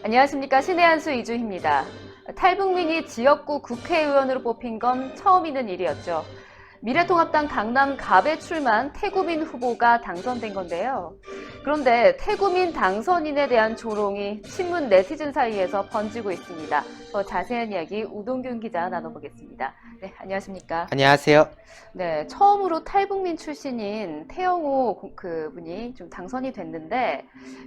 안녕하십니까. 신의 한수 이주희입니다. 탈북민이 지역구 국회의원으로 뽑힌 건 처음 있는 일이었죠. 미래통합당 강남 갑에 출마한 태구민 후보가 당선된 건데요. 그런데 태구민 당선인에 대한 조롱이 친문 네티즌 사이에서 번지고 있습니다. 더 자세한 이야기 우동균 기자 나눠보겠습니다. 네, 안녕하십니까. 안녕하세요. 네, 처음으로 탈북민 출신인 태영호 그분이 좀 당선이 됐는데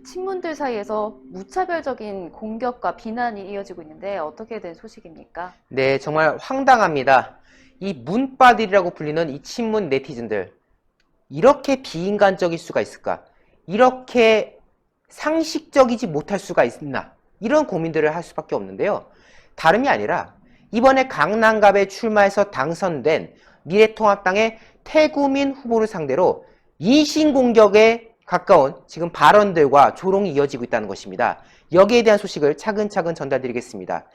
친문들 사이에서 무차별적인 공격과 비난이 이어지고 있는데 어떻게 된 소식입니까? 네, 정말 황당합니다. 이 문바들이라고 불리는 이 친문 네티즌들, 이렇게 비인간적일 수가 있을까? 이렇게 상식적이지 못할 수가 있나? 이런 고민들을 할 수밖에 없는데요. 다름이 아니라 이번에 강남갑에 출마해서 당선된 미래통합당의 태구민 후보를 상대로 인신공격에 가까운 지금 발언들과 조롱이 이어지고 있다는 것입니다. 여기에 대한 소식을 차근차근 전달드리겠습니다.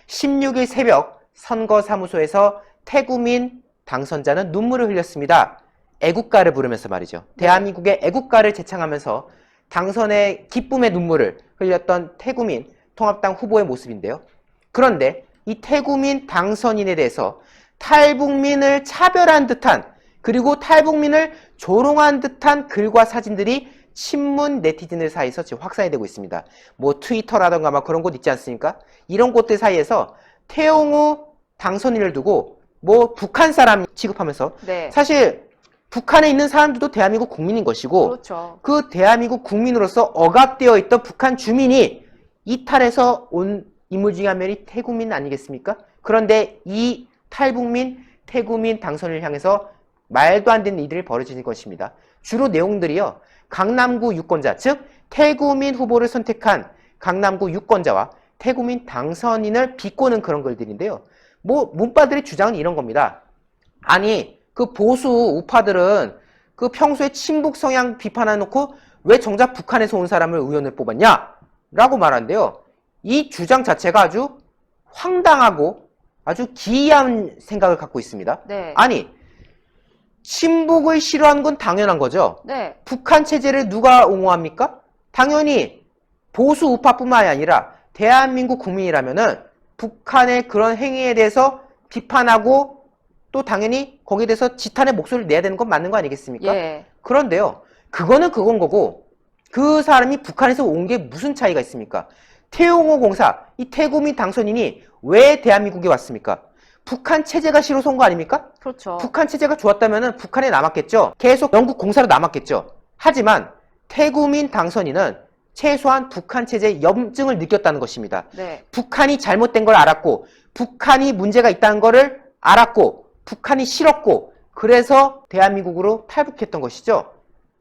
16일 새벽 선거사무소에서 태구민 당선자는 눈물을 흘렸습니다. 애국가를 부르면서 말이죠. 대한민국의 애국가를 제창하면서 당선의 기쁨의 눈물을 흘렸던 태구민 통합당 후보의 모습인데요. 그런데 이 태구민 당선인에 대해서 탈북민을 차별한 듯한, 그리고 탈북민을 조롱한 듯한 글과 사진들이 친문 네티즌들 사이에서 지금 확산이 되고 있습니다. 뭐 트위터라던가 막 그런 곳 있지 않습니까? 이런 곳들 사이에서 태영호 당선인을 두고 뭐 북한 사람 취급하면서, 네. 사실 북한에 있는 사람들도 대한민국 국민인 것이고, 그렇죠. 그 대한민국 국민으로서 억압되어 있던 북한 주민이 이탈해서 온 인물 중에 한 명이 태구민 아니겠습니까? 그런데 이 탈북민, 태구민 당선인을 향해서 말도 안 되는 일들이 벌어지는 것입니다. 주로 내용들이요, 강남구 유권자, 즉 태구민 후보를 선택한 강남구 유권자와 태구민 당선인을 비꼬는 그런 글들인데요. 뭐 문바들의 주장은 이런 겁니다. 아니, 그 보수 우파들은 그 평소에 친북 성향 비판해놓고 왜 정작 북한에서 온 사람을 의원을 뽑았냐? 라고 말하는데요. 이 주장 자체가 아주 황당하고 아주 기이한 생각을 갖고 있습니다. 네. 아니, 친북을 싫어하는 건 당연한 거죠. 네. 북한 체제를 누가 옹호합니까? 당연히 보수 우파뿐만이 아니라 대한민국 국민이라면은 북한의 그런 행위에 대해서 비판하고 또 당연히 거기에 대해서 지탄의 목소리를 내야 되는 건 맞는 거 아니겠습니까? 예. 그런데요, 그거는 그건 거고 그 사람이 북한에서 온 게 무슨 차이가 있습니까? 태용호 공사, 이 태구민 당선인이 왜 대한민국에 왔습니까? 북한 체제가 싫어서 온 거 아닙니까? 그렇죠. 북한 체제가 좋았다면 북한에 남았겠죠. 계속 영국 공사로 남았겠죠. 하지만 태구민 당선인은 최소한 북한 체제의 염증을 느꼈다는 것입니다. 네. 북한이 잘못된 걸 알았고, 북한이 문제가 있다는 것을 알았고, 북한이 싫었고, 그래서 대한민국으로 탈북했던 것이죠.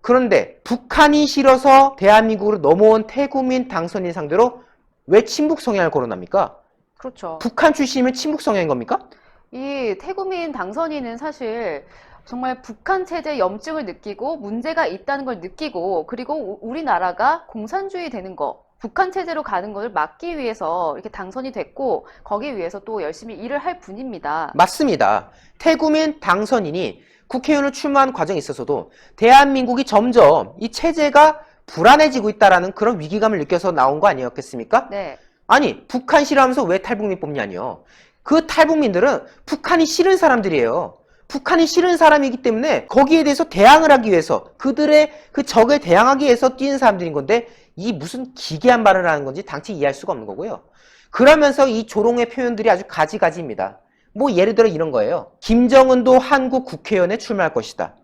그런데 북한이 싫어서 대한민국으로 넘어온 태구민 당선인 상대로 왜 친북 성향을 거론합니까? 그렇죠. 북한 출신이면 친북 성향인 겁니까? 이 태구민 당선인은 사실 정말 북한 체제 염증을 느끼고 문제가 있다는 걸 느끼고, 그리고 우리나라가 공산주의 되는 거, 북한 체제로 가는 것을 막기 위해서 이렇게 당선이 됐고, 거기 위해서 또 열심히 일을 할 분입니다. 맞습니다. 태구민 당선인이 국회의원을 출마한 과정에 있어서도 대한민국이 점점 이 체제가 불안해지고 있다라는 그런 위기감을 느껴서 나온 거 아니었겠습니까? 네. 아니, 북한 싫어하면서 왜 탈북민 뽑냐뇨. 그 탈북민들은 북한이 싫은 사람들이에요. 북한이 싫은 사람이기 때문에 거기에 대해서 대항을 하기 위해서, 그들의 그 적에 대항하기 위해서 뛰는 사람들인 건데, 이 무슨 기괴한 말을 하는 건지 당최 이해할 수가 없는 거고요. 그러면서 이 조롱의 표현들이 아주 가지가지입니다. 뭐 예를 들어 이런 거예요. 김정은도 한국 국회의원에 출마할 것이다.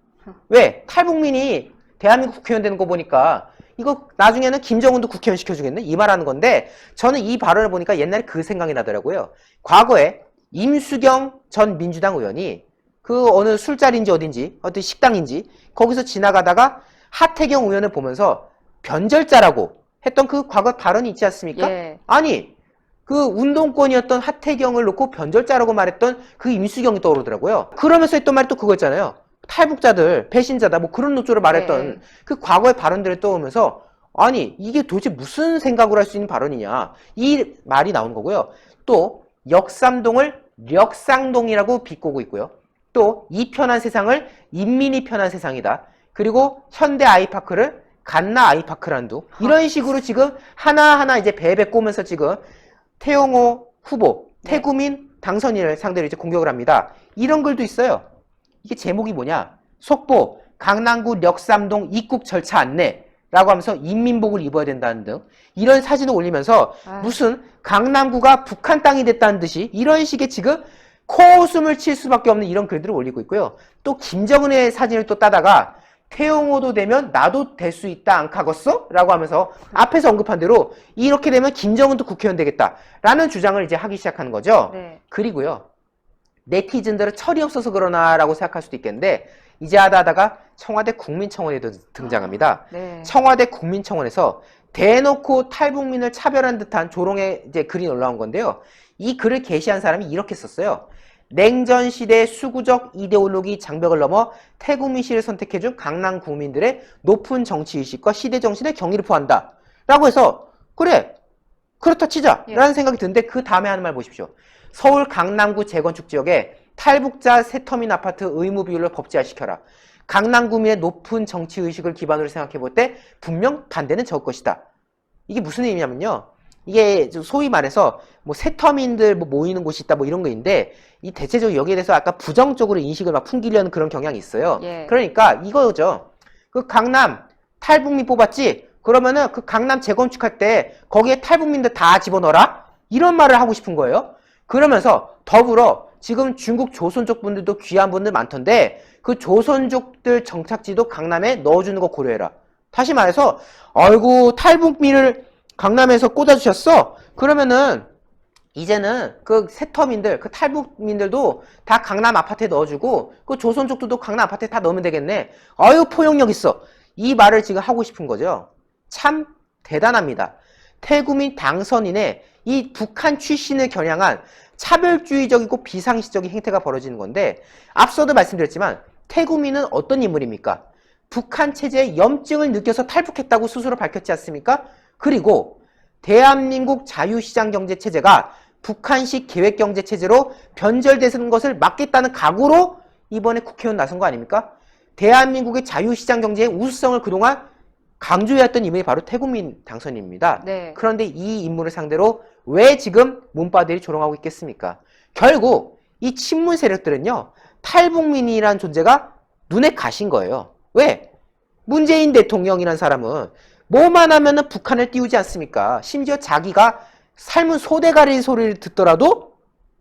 왜? 탈북민이 대한민국 국회의원 되는 거 보니까 이거 나중에는 김정은도 국회의원 시켜주겠네? 이 말하는 건데, 저는 이 발언을 보니까 옛날에 그 생각이 나더라고요. 과거에 임수경 전 민주당 의원이 그 어느 술자리인지 어딘지, 어떤 식당인지 거기서 지나가다가 하태경 의원을 보면서 변절자라고 했던 그 과거 발언이 있지 않습니까? 예. 아니, 그 운동권이었던 하태경을 놓고 변절자라고 말했던 그 임수경이 떠오르더라고요. 그러면서 했던 말이 또 그거였잖아요. 탈북자들, 배신자다, 뭐 그런 노조를 말했던 네. 그 과거의 발언들을 떠오르면서, 아니, 이게 도대체 무슨 생각으로 할 수 있는 발언이냐, 이 말이 나오는 거고요. 또 역삼동을 력상동이라고 비꼬고 있고요. 또 이 편한 세상을 인민이 편한 세상이다. 그리고 현대 아이파크를 갓나 아이파크라는 둥. 이런 식으로 지금 하나하나 이제 베베 꼬면서 지금 태용호 후보, 태구민 당선인을 상대로 이제 공격을 합니다. 이런 글도 있어요. 이게 제목이 뭐냐? 속보, 강남구 력삼동 입국 절차 안내 라고 하면서 인민복을 입어야 된다는 등 이런 사진을 올리면서 무슨 강남구가 북한 땅이 됐다는 듯이 이런 식의 지금 코웃음을 칠 수밖에 없는 이런 글들을 올리고 있고요. 또 김정은의 사진을 또 따다가 태용호도 되면 나도 될 수 있다 안 카겠어? 라고 하면서 앞에서 언급한 대로 이렇게 되면 김정은도 국회의원 되겠다 라는 주장을 이제 하기 시작하는 거죠. 그리고요. 네티즌들은 철이 없어서 그러나 라고 생각할 수도 있겠는데 이제 하다가 청와대 국민청원에도 등장합니다. 청와대 국민청원에서 대놓고 탈북민을 차별한 듯한 조롱의 이제 글이 올라온 건데요. 이 글을 게시한 사람이 이렇게 썼어요. 냉전 시대의 수구적 이데올로기 장벽을 넘어 태국민 씨를 선택해준 강남 국민들의 높은 정치의식과 시대 정신에 경의를 표한다. 라고 해서 그래 그렇다 치자 라는 생각이 드는데 그 다음에 하는 말 보십시오. 서울 강남구 재건축 지역에 탈북자 세터민 아파트 의무 비율을 법제화시켜라. 강남 구민의 높은 정치의식을 기반으로 생각해 볼 때 분명 반대는 적을 것이다. 이게 무슨 의미냐면요. 이게 소위 말해서 뭐 세터민들 뭐 모이는 곳이 있다 뭐 이런 거인데 이 대체적으로 여기에 대해서 아까 부정적으로 인식을 막 풍기려는 그런 경향이 있어요. 그러니까 이거죠. 그 강남 탈북민 뽑았지? 그러면은 그 강남 재건축할 때 거기에 탈북민들 다 집어넣어라? 이런 말을 하고 싶은 거예요. 그러면서 더불어 지금 중국 조선족 분들도 귀한 분들 많던데 그 조선족들 정착지도 강남에 넣어주는 거 고려해라. 다시 말해서 아이고 탈북민을 강남에서 꽂아주셨어? 그러면은 이제는 그 세터민들, 그 탈북민들도 다 강남 아파트에 넣어주고 그 조선족들도 강남 아파트에 다 넣으면 되겠네. 아유 포용력 있어. 이 말을 지금 하고 싶은 거죠. 참 대단합니다. 태구민 당선인의 이 북한 출신을 겨냥한 차별주의적이고 비상식적인 행태가 벌어지는 건데 앞서도 말씀드렸지만 태구민은 어떤 인물입니까? 북한 체제의 염증을 느껴서 탈북했다고 스스로 밝혔지 않습니까? 그리고 대한민국 자유시장경제체제가 북한식 계획경제체제로 변절되는 것을 막겠다는 각오로 이번에 국회의원 나선 거 아닙니까? 대한민국의 자유시장경제의 우수성을 그동안 강조해왔던 인물이 바로 태국민 당선인입니다. 그런데 이 인물을 상대로 왜 지금 문바들이 조롱하고 있겠습니까? 결국 이 친문 세력들은요. 탈북민이라는 존재가 눈에 가신 거예요. 왜? 문재인 대통령이라는 사람은 뭐만 하면은 북한을 띄우지 않습니까? 심지어 자기가 삶은 소대가리 소리를 듣더라도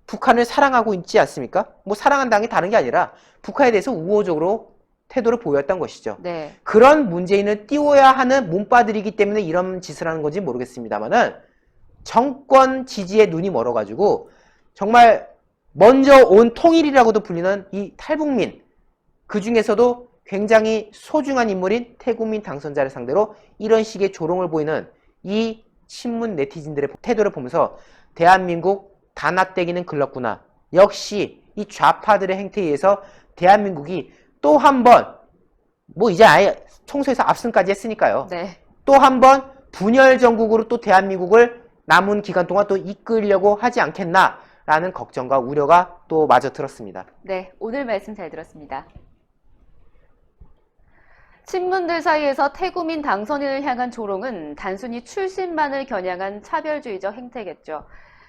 북한을 사랑하고 있지 않습니까? 뭐 사랑한다는 게 다른 게 아니라 북한에 대해서 우호적으로 태도를 보였던 것이죠. 그런 문재인을 띄워야 하는 문바들이기 때문에 이런 짓을 하는 건지 모르겠습니다만은 정권 지지에 눈이 멀어가지고 정말 먼저 온 통일이라고도 불리는 이 탈북민 그 중에서도 굉장히 소중한 인물인 태국민 당선자를 상대로 이런 식의 조롱을 보이는 이 친문 네티즌들의 태도를 보면서 대한민국 단합되기는 글렀구나. 역시 이 좌파들의 행태에 의해서 대한민국이 또 한 번 뭐 이제 아예 총선에서 압승까지 했으니까요. 또 한 번 분열 정국으로 또 대한민국을 남은 기간 동안 또 이끌려고 하지 않겠나라는 걱정과 우려가 또 마저 들었습니다. 네, 오늘 말씀 잘 들었습니다. 친문들 사이에서 태구민 당선인을 향한 조롱은 단순히 출신만을 겨냥한 차별주의적 행태겠죠.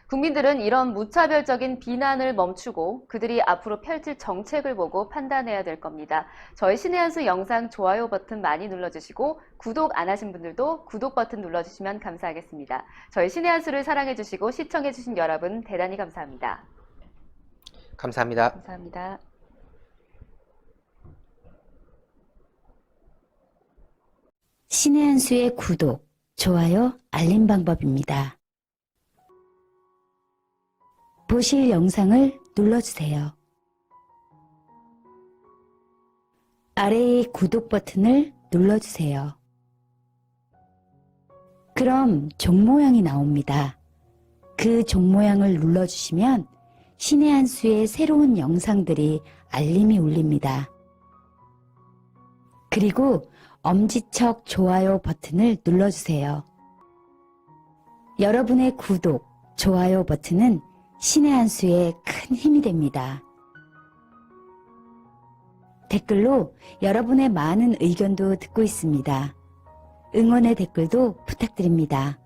국민들은 이런 무차별적인 비난을 멈추고 그들이 앞으로 펼칠 정책을 보고 판단해야 될 겁니다. 저희 신의 한 수 영상 좋아요 버튼 많이 눌러주시고 구독 안 하신 분들도 구독 버튼 눌러주시면 감사하겠습니다. 저희 신의 한 수를 사랑해주시고 시청해주신 여러분 대단히 감사합니다. 감사합니다. 감사합니다. 신의 한 수의 구독, 좋아요, 알림 방법입니다. 보실 영상을 눌러주세요. 아래의 구독 버튼을 눌러주세요. 그럼 종 모양이 나옵니다. 그 종 모양을 눌러주시면 신의 한 수의 새로운 영상들이 알림이 울립니다. 그리고 엄지척 좋아요 버튼을 눌러주세요. 여러분의 구독, 좋아요 버튼은 신의 한 수에 큰 힘이 됩니다. 댓글로 여러분의 많은 의견도 듣고 있습니다. 응원의 댓글도 부탁드립니다.